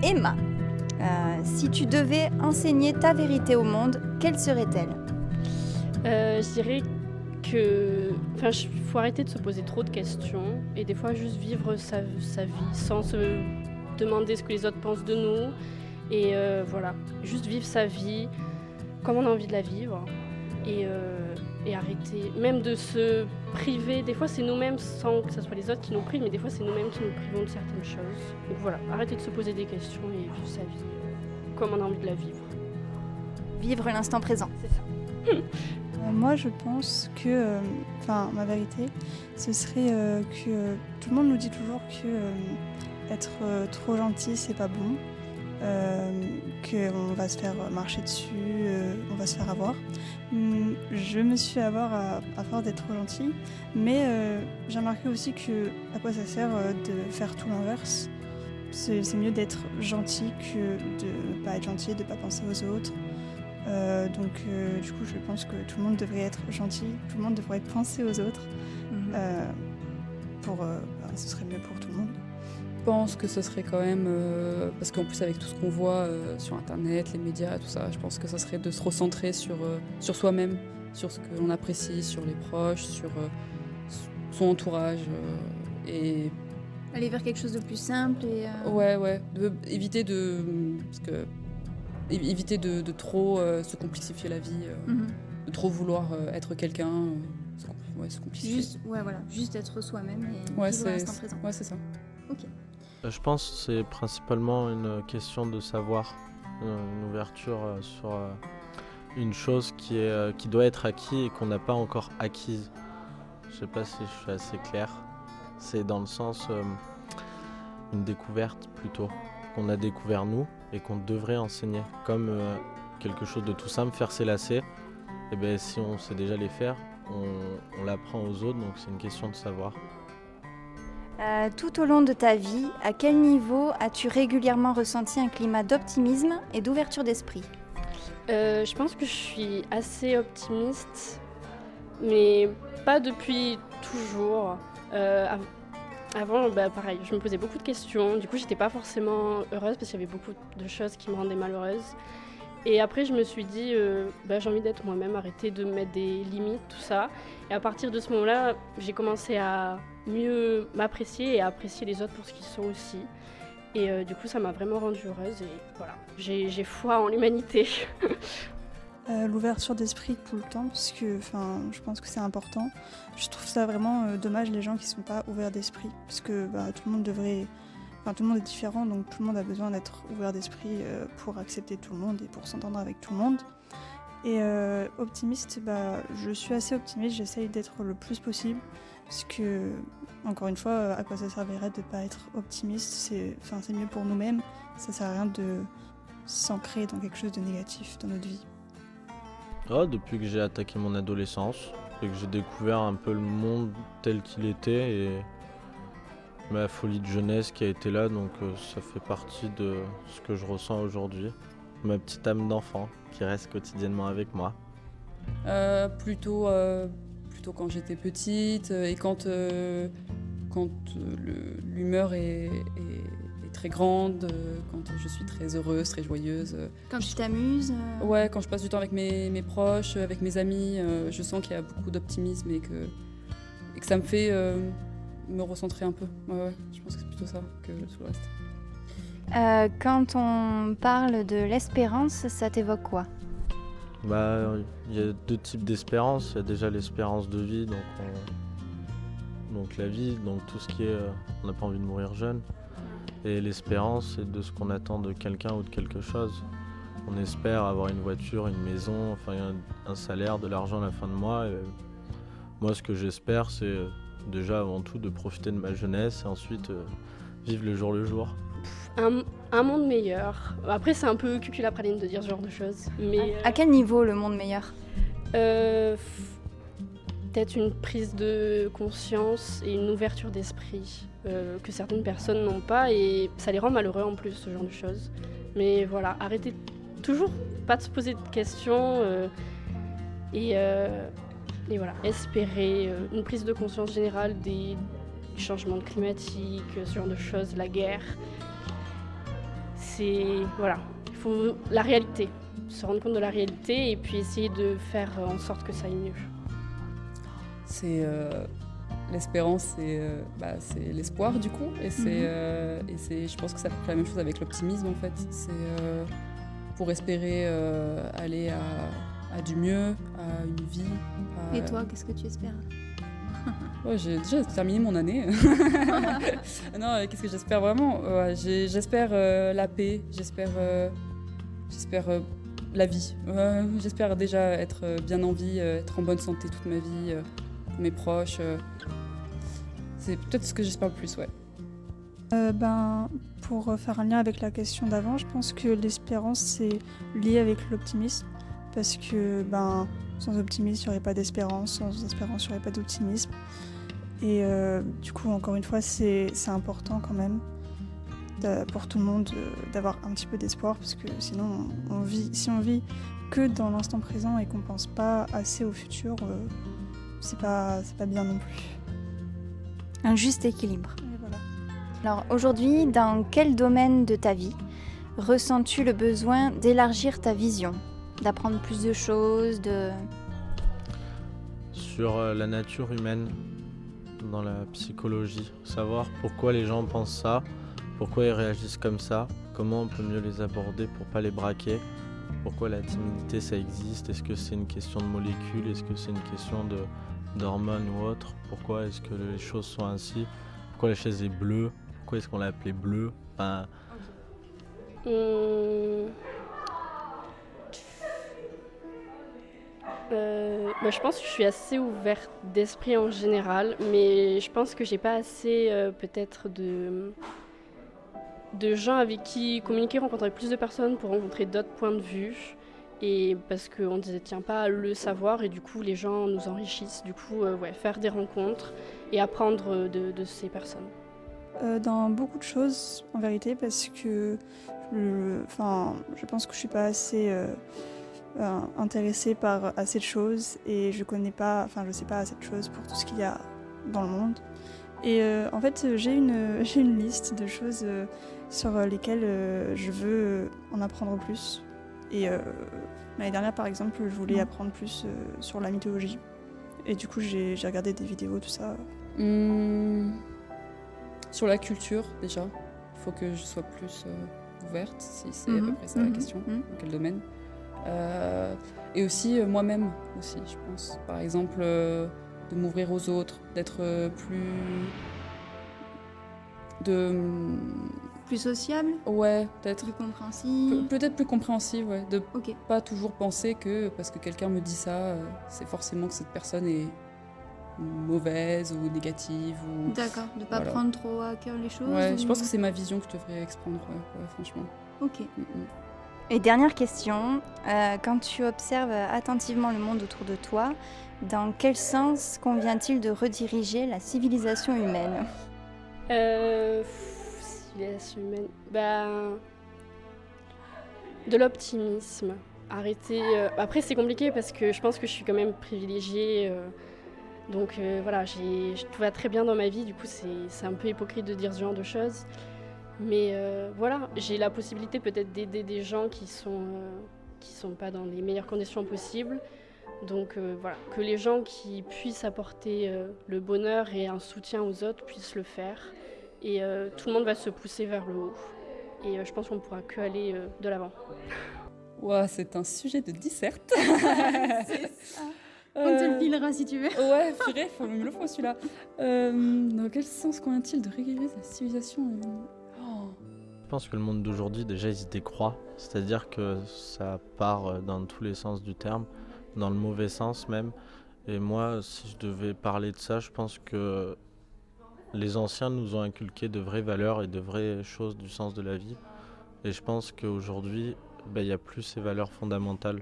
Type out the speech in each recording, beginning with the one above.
Emma, si tu devais enseigner ta vérité au monde, quelle serait-elle ? Je dirais que, il faut arrêter de se poser trop de questions et des fois juste vivre sa vie sans se demander ce que les autres pensent de nous. Et voilà, juste vivre sa vie comme on a envie de la vivre et arrêter même de se priver. Des fois c'est nous-mêmes sans que ce soit les autres qui nous privent, mais des fois c'est nous-mêmes qui nous privons de certaines choses. Donc voilà, arrêter de se poser des questions et vivre sa vie comme on a envie de la vivre. Vivre l'instant présent. C'est ça. Moi, je pense que, ma vérité, ce serait que tout le monde nous dit toujours que être trop gentil, c'est pas bon, qu'on va se faire marcher dessus, on va se faire avoir. Je me suis fait avoir à force d'être trop gentille, mais j'ai remarqué aussi que à quoi ça sert de faire tout l'inverse. C'est mieux d'être gentil que de pas être gentil, de pas penser aux autres. Du coup, je pense que tout le monde devrait être gentil, tout le monde devrait penser aux autres. Ce serait mieux pour tout le monde. Je pense que ce serait quand même, parce qu'en plus avec tout ce qu'on voit sur internet, les médias, tout ça, je pense que ça serait de se recentrer sur soi-même, sur ce qu'on apprécie, sur les proches, sur son entourage et Aller vers quelque chose de plus simple et... éviter de trop se complexifier la vie, de trop vouloir être quelqu'un, se complexifier. Juste être soi-même et vivre l'instant présent. Ouais, c'est ça. Ok. Je pense que c'est principalement une question de savoir, une ouverture sur une chose qui doit être acquise et qu'on n'a pas encore acquise. Je sais pas si je suis assez clair. C'est dans le sens une découverte plutôt, qu'on a découvert nous et qu'on devrait enseigner. Comme quelque chose de tout simple, faire ses lacets, et bien si on sait déjà les faire, on l'apprend aux autres, donc c'est une question de savoir. Tout au long de ta vie, à quel niveau as-tu régulièrement ressenti un climat d'optimisme et d'ouverture d'esprit ? Je pense que je suis assez optimiste, mais pas depuis toujours. Avant, pareil, je me posais beaucoup de questions. Du coup, j'étais pas forcément heureuse parce qu'il y avait beaucoup de choses qui me rendaient malheureuse. Et après, je me suis dit, j'ai envie d'être moi-même, arrêter de me mettre des limites, tout ça. Et à partir de ce moment-là, j'ai commencé à mieux m'apprécier et à apprécier les autres pour ce qu'ils sont aussi. Et du coup, ça m'a vraiment rendue heureuse. Et voilà, j'ai foi en l'humanité. L'ouverture d'esprit tout le temps, parce que je pense que c'est important. Je trouve ça vraiment dommage les gens qui ne sont pas ouverts d'esprit, parce que tout le monde est différent, donc tout le monde a besoin d'être ouvert d'esprit pour accepter tout le monde et pour s'entendre avec tout le monde. Et optimiste, je suis assez optimiste, j'essaye d'être le plus possible, parce que, encore une fois, à quoi ça servirait de ne pas être optimiste, c'est mieux pour nous-mêmes, ça sert à rien de s'ancrer dans quelque chose de négatif dans notre vie. Depuis que j'ai attaqué mon adolescence et que j'ai découvert un peu le monde tel qu'il était et ma folie de jeunesse qui a été là, donc ça fait partie de ce que je ressens aujourd'hui. Ma petite âme d'enfant qui reste quotidiennement avec moi. Plutôt quand j'étais petite et quand l'humeur est très grande, quand je suis très heureuse, très joyeuse. Quand tu t'amuses Ouais, quand je passe du temps avec mes proches, avec mes amis, je sens qu'il y a beaucoup d'optimisme et que ça me fait me recentrer un peu. Ouais, je pense que c'est plutôt ça que tout le reste. Quand on parle de l'espérance, ça t'évoque quoi ? Il y a deux types d'espérance. Il y a déjà l'espérance de vie, donc la vie, donc tout ce qui est on n'a pas envie de mourir jeune. Et l'espérance, c'est de ce qu'on attend de quelqu'un ou de quelque chose. On espère avoir une voiture, une maison, un salaire, de l'argent à la fin de mois. Et moi, ce que j'espère, c'est déjà avant tout de profiter de ma jeunesse et ensuite vivre le jour. Un monde meilleur. Après, c'est un peu cuculapraline de dire ce genre de choses. Mais à quel niveau le monde meilleur ? Peut-être une prise de conscience et une ouverture d'esprit que certaines personnes n'ont pas et ça les rend malheureux en plus, ce genre de choses. Mais voilà, arrêtez toujours pas de se poser de questions et voilà, espérer une prise de conscience générale du changement climatique, ce genre de choses, la guerre. voilà, il faut la réalité, se rendre compte de la réalité et puis essayer de faire en sorte que ça aille mieux. C'est l'espérance, c'est l'espoir du coup, et je pense que ça peut faire la même chose avec l'optimisme en fait. C'est pour espérer aller à du mieux, à une vie. Et toi, qu'est-ce que tu espères? Ouais, j'ai déjà terminé mon année. Non, qu'est-ce que j'espère vraiment? J'espère la paix, j'espère la vie. J'espère déjà être bien en vie, être en bonne santé toute ma vie, pour mes proches. C'est peut-être ce que j'espère le plus, ouais. Pour faire un lien avec la question d'avant, je pense que l'espérance, c'est lié avec l'optimisme. Parce que sans optimisme, il n'y aurait pas d'espérance. Sans espérance, il n'y aurait pas d'optimisme. Et du coup, encore une fois, c'est important quand même pour tout le monde d'avoir un petit peu d'espoir. Parce que sinon, si on vit que dans l'instant présent et qu'on ne pense pas assez au futur, c'est pas bien non plus. Un juste équilibre. Et voilà. Alors aujourd'hui, dans quel domaine de ta vie ressens-tu le besoin d'élargir ta vision, d'apprendre plus de choses, Sur la nature humaine, dans la psychologie, savoir pourquoi les gens pensent ça, pourquoi ils réagissent comme ça, comment on peut mieux les aborder pour pas les braquer, pourquoi la timidité ça existe, est-ce que c'est une question de molécules, est-ce que c'est une question d'hormones ou autre, pourquoi est-ce que les choses sont ainsi, pourquoi la chaise est bleue, pourquoi est-ce qu'on l'a appelée bleue, enfin... Je pense que je suis assez ouverte d'esprit en général, mais je pense que j'ai pas assez peut-être de gens avec qui communiquer, rencontrer plus de personnes pour rencontrer d'autres points de vue. Et parce qu'on ne détient pas le savoir et du coup les gens nous enrichissent. Du coup, faire des rencontres et apprendre de ces personnes. Dans beaucoup de choses, en vérité, parce que je pense que je suis pas assez intéressée par assez de choses et je sais pas assez de choses pour tout ce qu'il y a dans le monde. Et en fait, j'ai une liste de choses sur lesquelles je veux en apprendre plus. Et l'année dernière, par exemple, je voulais apprendre plus sur la mythologie. Et du coup, j'ai regardé des vidéos, tout ça. Sur la culture, déjà, il faut que je sois plus ouverte, si c'est à peu près ça la question, dans quel domaine. Et aussi moi-même, aussi, je pense. Par exemple, de m'ouvrir aux autres, d'être plus sociable, ouais, peut-être. plus compréhensible. Peut-être plus compréhensive, ouais. De Ok. pas toujours penser que parce que quelqu'un me dit ça, c'est forcément que cette personne est mauvaise ou négative. Ou... D'accord, de pas Voilà. prendre trop à cœur les choses. Ouais, ou- je pense que c'est ma vision que je devrais exprendre, ouais, franchement. Ok. Et dernière question, quand tu observes attentivement le monde autour de toi, dans quel sens convient-il de rediriger la civilisation humaine? Civilisation humaine. De l'optimisme. Arrêter. Après, c'est compliqué parce que je pense que je suis quand même privilégiée. Donc voilà, tout va très bien dans ma vie. Du coup, c'est un peu hypocrite de dire ce genre de choses. Mais voilà, j'ai la possibilité peut-être d'aider des gens qui sont pas dans les meilleures conditions possibles. Donc voilà, que les gens qui puissent apporter le bonheur et un soutien aux autres puissent le faire. Et tout le monde va se pousser vers le haut. Et je pense qu'on ne pourra que aller de l'avant. Ouah, c'est un sujet de disserte. C'est ça. On te le filera si tu veux. Ouais, purée, il me le faut celui-là. Dans quel sens convient-il de réguler la civilisation humaine? Je pense que le monde d'aujourd'hui, déjà, il se décroît. C'est-à-dire que ça part dans tous les sens du terme, dans le mauvais sens même. Et moi, si je devais parler de ça, je pense que les anciens nous ont inculqué de vraies valeurs et de vraies choses du sens de la vie. Et je pense qu'aujourd'hui, il n'y a plus ces valeurs fondamentales.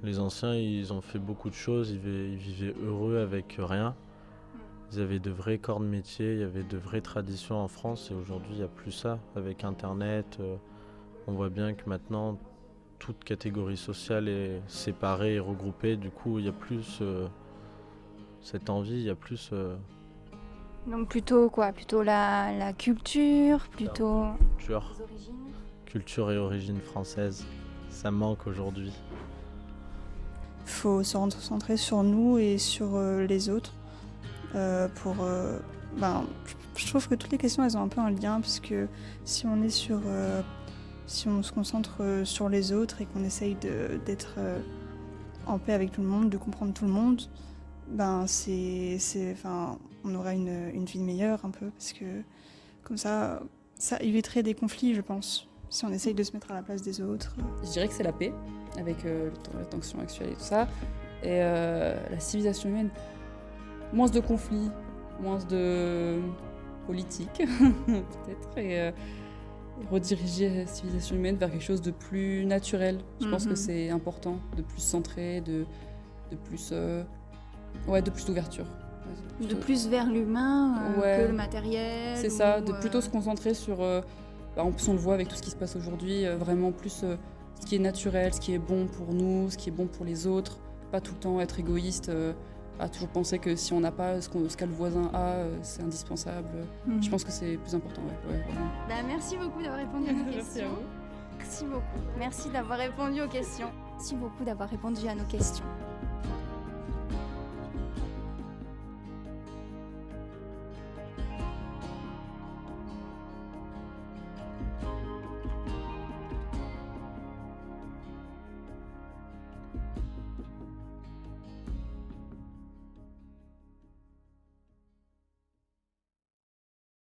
Les anciens, ils ont fait beaucoup de choses, ils vivaient heureux avec rien. Ils avaient de vrais corps de métier, il y avait de vraies traditions en France et aujourd'hui, il n'y a plus ça. Avec Internet, on voit bien que maintenant, toute catégorie sociale est séparée et regroupée. Du coup, il n'y a plus cette envie, il n'y a plus Donc plutôt quoi? Plutôt la culture, plutôt Culture, les origines? culture et origine française, ça manque aujourd'hui. Il faut se concentrer sur nous et sur les autres. Je trouve que toutes les questions elles ont un peu un lien parce que si on est si on se concentre sur les autres et qu'on essaye d'être en paix avec tout le monde, de comprendre tout le monde, on aura une vie meilleure un peu parce que comme ça éviterait des conflits, je pense, si on essaye de se mettre à la place des autres. Je dirais que c'est la paix, avec la tension actuelle et tout ça, et la civilisation humaine. Moins de conflits, moins de politique, peut-être, et rediriger la civilisation humaine vers quelque chose de plus naturel. Je pense que c'est important, de plus centré, de plus d'ouverture. De plus vers l'humain Ouais. que le matériel. C'est ça, ou, de plutôt se concentrer sur... en plus, on le voit avec tout ce qui se passe aujourd'hui, vraiment plus ce qui est naturel, ce qui est bon pour nous, ce qui est bon pour les autres. Pas tout le temps être égoïste, à toujours penser que si on n'a pas ce qu'a le voisin a, c'est indispensable. Je pense que c'est plus important, ouais, vraiment. Merci beaucoup d'avoir répondu à nos questions. vous. Merci beaucoup. Merci d'avoir répondu aux questions. Merci beaucoup d'avoir répondu à nos questions.